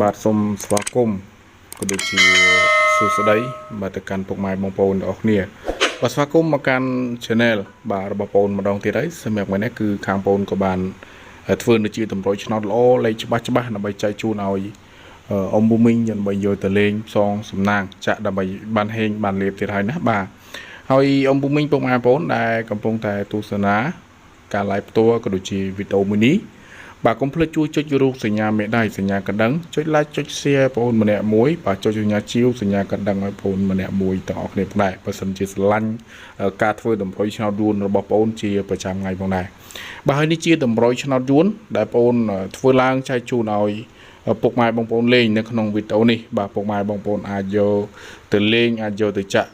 បាទសូមស្វាគមន៍ក៏ដូចជាសួស្តីបាទទៅកាន់ពុកម៉ែបងប្អូនទាំងអស់គ្នាបាទស្វាគមន៍មកកាន់ Channel បាទរបស់បងម្ដងទៀតហើយសម្រាប់ថ្ងៃនេះគឺខាងបងក៏បានធ្វើនៅជាតម្រុយឆ្នោតល្អលេខច្បាស់ដើម្បីចែកជូនឲ្យអ៊ំប៊ូមីងដើម្បីយកទៅលេងផ្សងសំណាងចាក់ដើម្បីបានហេងបានលៀបទៀតហើយណាបាទហើយអ៊ំប៊ូមីងពុកម៉ែបងប្អូនដែលកំពុងតែទស្សនាការ live ផ្ទាល់ក៏ដូចជាវីដេអូមួយនេះបាទកុំភ្លេចជួយចុចរូបសញ្ញាមេដៃសញ្ញាកណ្ដឹងចុច like ចុច share បងប្អូនម្នាក់មួយបាទចុចសញ្ញាជាវសញ្ញាកណ្ដឹងឲ្យបងប្អូនម្នាក់មួយទាំងអស់គ្នាផងដែរបើសិនជាស្រឡាញ់ការធ្វើតម្រុយឆ្នោតយួនរបស់បងប្អូនជាប្រចាំថ្ងៃផងដែរបាទហើយនេះជាតម្រុយឆ្នោតយួនដែលបងប្អូនធ្វើឡើងចែកជូនឲ្យពុកម៉ែបងប្អូនលេងនៅក្នុងវីដេអូនេះបាទពុកម៉ែបងប្អូនអាចយកទៅលេងអាចយកទៅចាក់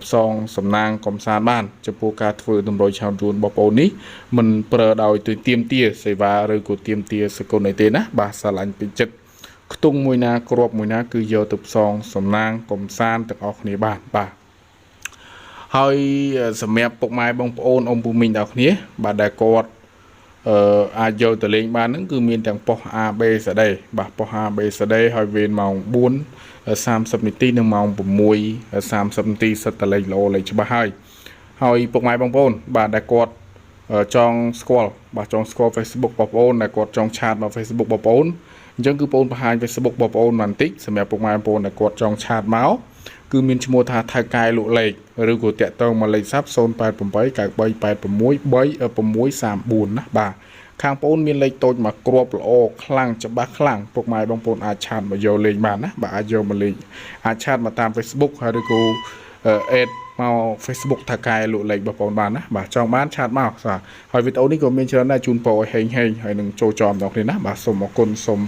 ផ្សងសំណាងកំសាន្តបានចំពោះការធ្វើតម្រុយឆ្នោតយួនបងប្អូននេះមិនប្រើដោយទៅទៀមទាសេវាឬក៏ទៀមទាសកលនេះទេណាបាទស្រឡាញ់ពេញចិត្តខ្ទង់មួយណាក្របមួយណាគឺយកទៅផ្សងសំណាងកំសាន្តទាំងអស់គ្នាបានបាទហើយសម្រាប់ពុកម៉ែបងប្អូនអ៊ំពូមីងទាំងអស់គ្នាបាទដែលគាត់អាចយកទៅលេងបានហ្នឹងគឺមានទាំងប៉ុស A B C D បាទប៉ុស A B C D ហើយវេនម៉ោង4:30 នាទីនិងម៉ោង6:30 នាទីសិតតលេខល្អលេខច្បាស់ហើយពុកម៉ែបងប្អូនបាទដែលគាត់ចង់ស្គាល់បាទចង់ស្គាល់ Facebook បងប្អូនដែលគាត់ចង់ឆាតមក Facebook បងប្អូនអញ្ចឹងគឺបងប្អូនបង្ហាញ Facebook បងប្អូនបន្តិចសម្រាប់ពុកម៉ែបងប្អូនដែលគាត់ចង់ឆាតមកគឺមានឈ្មោះថាថៅកែលក់លេខឬក៏តាក់ទងមកលេខ SAP 0889386634ណាបាទខាងបងប្អូនមានលេខតូចមកគ្រាប់ល្អខ្លាំងច្បាស់ខ្លាំងពុកម៉ែបងប្អូនអាចឆាតមកយកលេខបានណាបាទអាចយកមកលេខអាចឆាតមកតាម Facebook ហើយឬក៏អេតមក Facebook ថៅកែលក់លេខបងប្អូនបានណាបាទចង់បានឆាតមកហើយវីដេអូនេះក៏មានច្រើនដែរជូនពរឲ្យហេងហើយនឹងចូលចំដល់គ្នាណាបាទសូមអរគុណសូម